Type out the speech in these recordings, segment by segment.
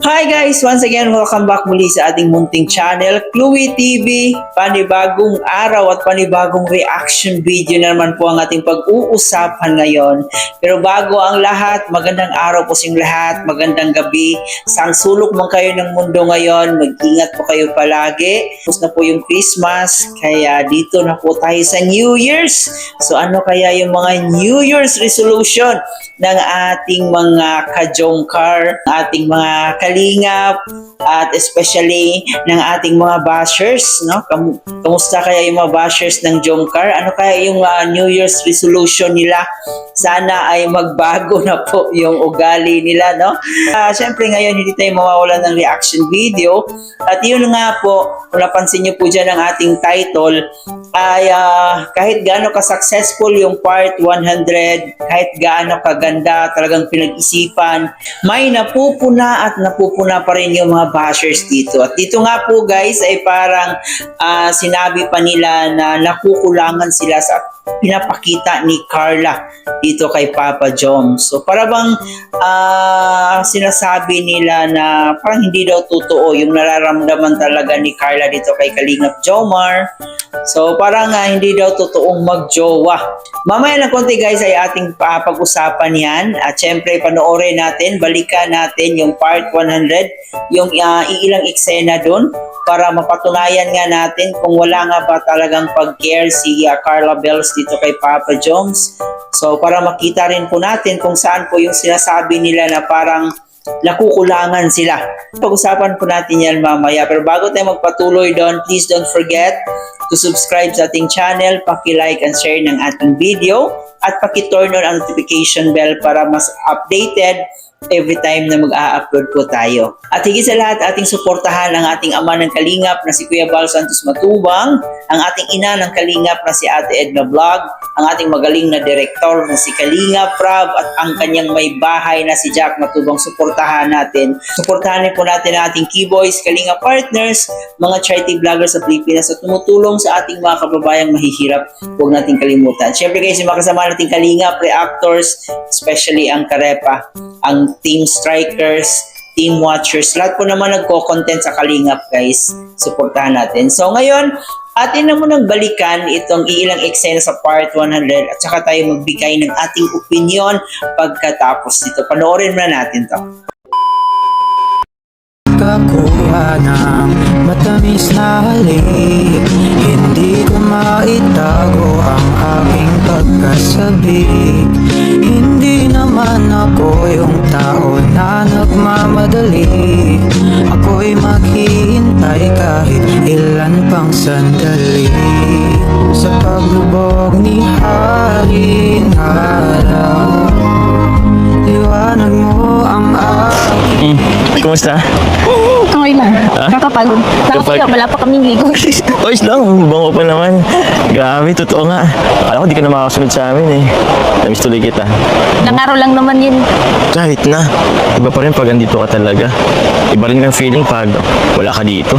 Hi guys! Once again, welcome back muli sa ating munting channel, Chloe TV. Panibagong araw at panibagong reaction video na naman po ang ating pag-uusapan ngayon. Pero bago ang lahat, magandang araw po sa inyong lahat, magandang gabi. Saan sulok man kayo ng mundo ngayon, mag-ingat po kayo palagi. Tapos na po yung Christmas, kaya dito na po tayo sa New Year's. So ano kaya yung mga New Year's resolution ng ating mga kajongkar, ating mga kalingap, at especially ng ating mga bashers, no? Kamusta kaya yung mga bashers ng Jongkar? Ano kaya yung New Year's resolution nila? Sana ay magbago na po yung ugali nila, no? Siyempre ngayon hindi tayo mawawalan ng reaction video. At yun nga po, kung napansin niyo po dyan ang ating title, ay kahit gaano ka-successful yung part 100, kahit gaano kaganda, talagang pinag-isipan, may napupuna at napupuna pa rin yung mga bashers dito. At dito nga po guys ay parang sinabi pa nila na nakukulangan sila sa pinapakita ni Carla dito kay Papa Jom. So para bang sinasabi nila na parang hindi daw totoo yung nararamdaman talaga ni Carla dito kay Kalingap Jomar. So parang hindi daw totoong magjowa. Mamaya ng konti guys ay ating pag-usapan yan. At syempre panoorin natin, balikan natin yung part 100, yung iilang eksena dun para mapatunayan nga natin kung wala nga ba talagang pag-care si Carla Bells dito kay Papa Joms. So para makita rin po natin kung saan po yung sinasabi nila na parang nakukulangan sila. Pag-usapan po natin yan mamaya. Pero bago tayo magpatuloy doon, please don't forget to subscribe sa ating channel, paki-like and share ng ating video, at paki-turn on ang notification bell para mas updated every time na mag-a-upload po tayo. At higit sa lahat, ating suportahan ang ating ama ng Kalingap na si Kuya Bal Santos Matubang, ang ating ina ng Kalingap na si Ate Edna Vlog, ang ating magaling na direktor na si Kalingap Prab, at ang kanyang may bahay na si Jack Matubang. Suportahan natin. Suportahan po natin ang ating Keyboys, Kalingap Partners, mga charity vloggers sa Pilipinas at tumutulong sa ating mga kababayang mahihirap. Huwag nating kalimutan. Siyempre guys, yung mga kasama nating Kalingap, reactors, especially ang Karepa, ang Team Strikers, Team Watchers, lahat po naman nagko-content sa Kalingap guys. Suportahan natin. So ngayon, atin na munang balikan itong ilang eksena sa part 100 at saka tayo magbigay ng ating opinion pagkatapos nito. Panoorin na natin to. Kakuha ng matamis na halik, hindi ko maitago ang aking pagkasabik. Hindi naman ako yung tao na nagmamadali, ako'y maghihintay kahit ilan pang sandali. Sa paglubog ni Haring Araw, liwanag mo ang aking. Kumusta? Okay lang. Nakakapagod. Nakakapagod. Wala pa kaming ligo. Oyos lang, bango pa naman. Grabe, totoo nga. Akala ko di ka na makakasunod sa amin eh. Namiss tuloy kita. Ilang araw lang naman yun. Kahit na, iba pa rin pag andito ka talaga. Iba rin ang feeling pag wala ka dito.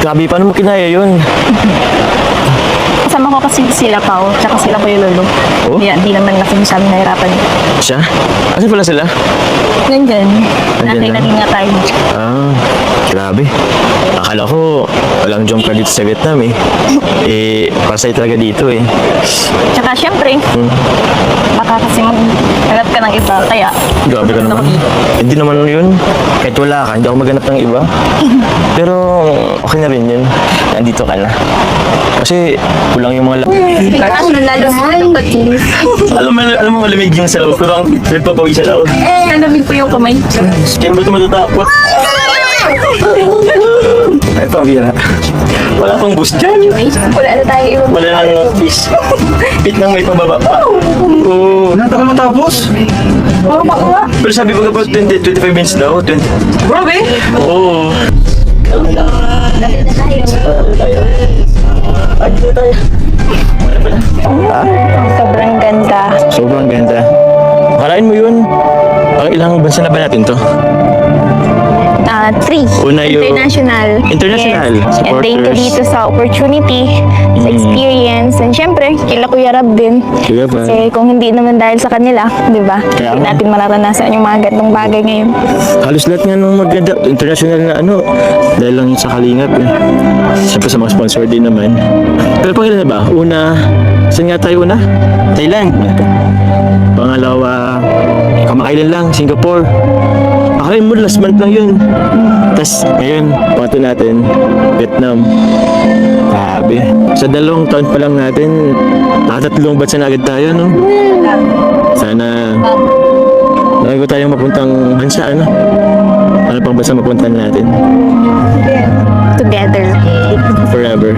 Grabe, paano mo kinaya yun? Kasama ko kasi sila Pao, tsaka sila Kuya Lolo. Oh? Kaya di naman kasi masyadong nahirapan. Siya? Asan pala sila? Nandyan. Nandyan Nakay na tayo. Grabe. Akala ko walang jump ka dito sa Vietnam eh. Para sa'yo talaga dito eh. Tsaka syempre, baka kasi maghanap ka ng iba. Kaya, Grabe ka naman. Hindi naman yun. Kahit wala ka, hindi ako maghanap ng iba. Pero okay na rin yun. Nandito ka na. Kasi kulang yung mga ano lalo alam mo malamig yung sa loob. Pero ang nagpapawis sa loob. nalamig po yung kamay. Kaya ba ito matatapos? Ito ang bira. Wala pang boost dyan. Wala na tayo iba. Wala lang notice. Pit nang may pababa pa. Oo. Natagal matapos? Oo, makuha. Pero sabi ko kapag 25 minutes daw. 20. Grabe. Oo. Sobrang ganda. Sobrang ganda. Akalain mo yun. Ang ilang bansa na ba natin to? Three. Una yung- International. International Yes. And thank you supporters. dito sa opportunity, sa experience, and syempre, kila Kuya Rab din. Kuya Rab. Kasi kung hindi naman dahil sa kanila, di ba? Kaya Hindi nga. natin mararanasan yung mga gantong bagay ngayon. Halos lahat nga nung maganda, international na ano, dahil lang sa Kalingap eh. Siyempre sa mga sponsor din naman. Pero pangilan na ba? Una, saan nga tayo una? Thailand. Pangalawa, kamakailan lang, Singapore. Akayin mo, last month lang yun. Tapos ngayon, pangatlo natin, Vietnam. Grabe. Sa 2 taon pa lang natin, nakatatlong bansa na agad tayo, no? Sana, bago tayong mapuntang bansa, ano? Ano pang bansa mapuntahan natin? Together. Forever.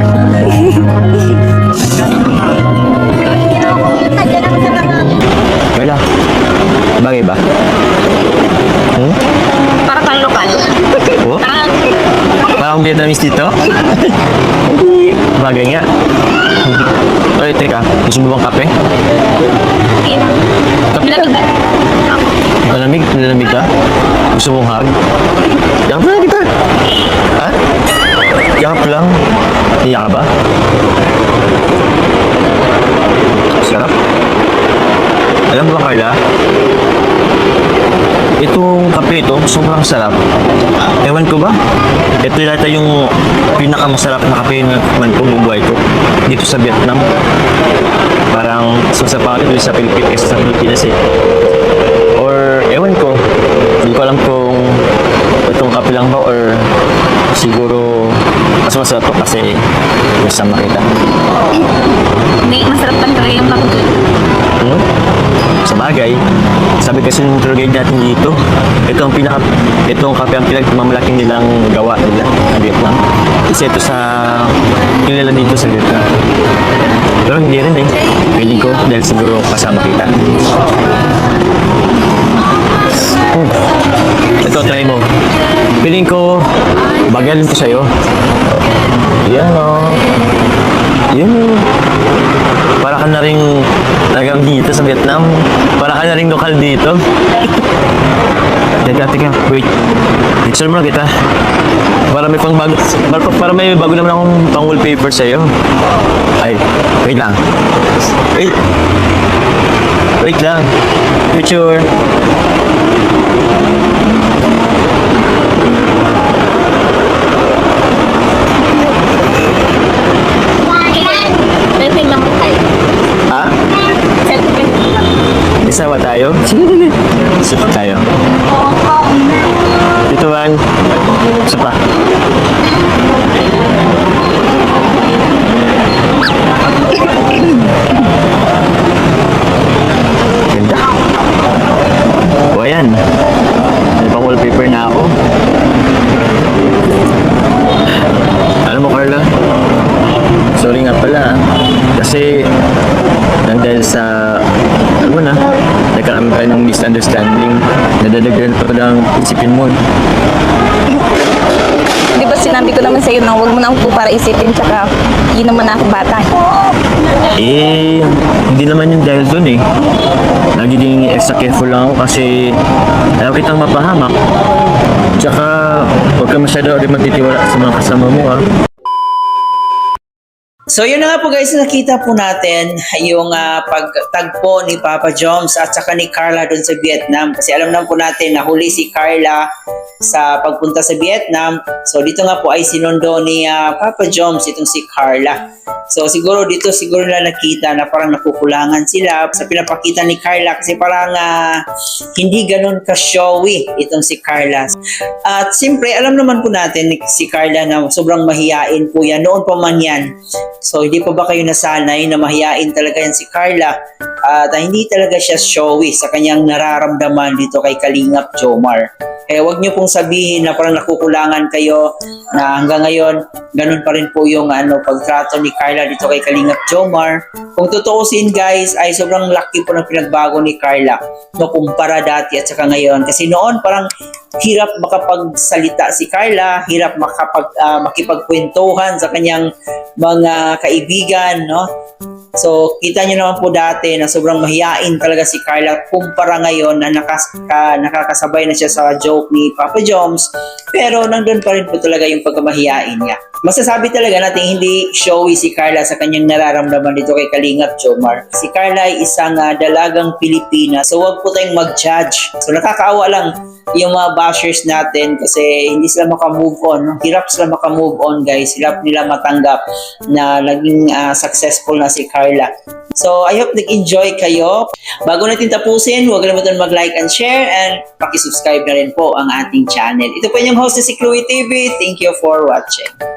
Wala. Bagay ba? Para kang lokal. Oh? Parang Vietnamese dito? Bagay nga. Ay, teka. Gusto mo bang kape? Malamig? Malamig ka? Gusto mong hug? Yakap na kita. Ha? Yakap lang. Iyak ka ba? Sarap. Alam mo ba, Carla? Itong kape ito, sobrang sarap. Ewan ko ba? Ito yata yung pinakamasarap na kape na man ko bubuhay ko dito sa Vietnam. Parang susapakin dito sa Pilipinas eh. Or ewan ko, hindi ko alam kung itong kape lang ba or siguro mas masarap to kasi masama kita. Hindi, masarap lang talaga yung kape. Hmm? Sa bagay, sabi kasi ng tour guide natin dito, itong kape ang pinagmamalaki nilang gawa nila sa Vietnam. Kasi ito sa nila dito sa Vietnam. Pero hindi rin eh. Feeling ko dahil siguro kasama kita. Ito, try mo. Feeling ko, bagay rin to sa'yo. Yan o. Yan o. Para ka na rin talagang dito sa Vietnam. Para ka na rin lokal dito. Teka. Wait. Picture mo na kita. Para may pang bago. Para may bago naman akong pang wallpaper sa'yo. Ay, wait lang. Wait lang. Picture. Selfie lang tayo. Ha? Selfie. Isa ba tayo? Sige. Isa pa tayo. Ito, Juan. Isa pa. Ganda. O, ayan. May pang wallpaper na ako. Alam mo, Carla? Sorry nga pala. Kasi, nang dahil sa, alam mo na, nagkaroon tayo ng misunderstanding, nadadagdagan pa lang isipin mo. Di ba sinabi ko naman sa'yo na huwag mo na ako para isipin, tsaka hindi naman ako bata. Eh, hindi naman yung dahil dun eh. Nagiging extra careful lang ako kasi ayaw kitang mapahamak. Tsaka, huwag ka masyado rin magtitiwala sa mga kasama mo ha. So yun na nga po guys, nakita po natin yung pagtagpo ni Papa Joms at saka ni Carla doon sa Vietnam. Kasi alam naman po natin na huli si Carla sa pagpunta sa Vietnam. So dito nga po ay sinundo ni Papa Joms itong si Carla. So siguro dito nila nakita na parang nakukulangan sila sa pinapakita ni Carla kasi parang hindi ganun ka-showy itong si Carla. At siyempre alam naman po natin si Carla na sobrang mahiyain po yan. Noon pa man yan. So, hindi pa ba kayo nasanay na mahiyain talaga yan si Carla? At hindi talaga siya showy sa kanyang nararamdaman dito kay Kalingap Jomar. Kaya wag niyo pong sabihin na parang nakukulangan kayo na hanggang ngayon, ganun pa rin po yung pagtrato ni Carla dito kay Kalingap Jomar. Kung tutuusin guys, ay sobrang laki po ng pinagbago ni Carla no, kumpara dati at saka ngayon. Kasi noon parang hirap makapagsalita si Carla, hirap makipagkwentuhan sa kanyang mga kaibigan, no? So, kita nyo naman po dati na sobrang mahiyain talaga si Carla kumpara ngayon na nakakasabay na siya sa joke ni Papa Joms. Pero nandun pa rin po talaga yung pagkamahiyain niya. Masasabi talaga natin hindi showy si Carla sa kanyang nararamdaman dito kay Kalingap Jomar. Si Carla ay isang dalagang Pilipina, so wag po tayong mag-judge. So nakakaawa lang yung mga bashers natin kasi hindi sila makamove on. Hirap sila makamove on, guys. Hirap nila matanggap na naging successful na si Carla. So, I hope nag-enjoy kayo. Bago natin tapusin, huwag kalimutan mag-like and share and pakisubscribe na rin po ang ating channel. Ito po yung host na si Chloe TV. Thank you for watching.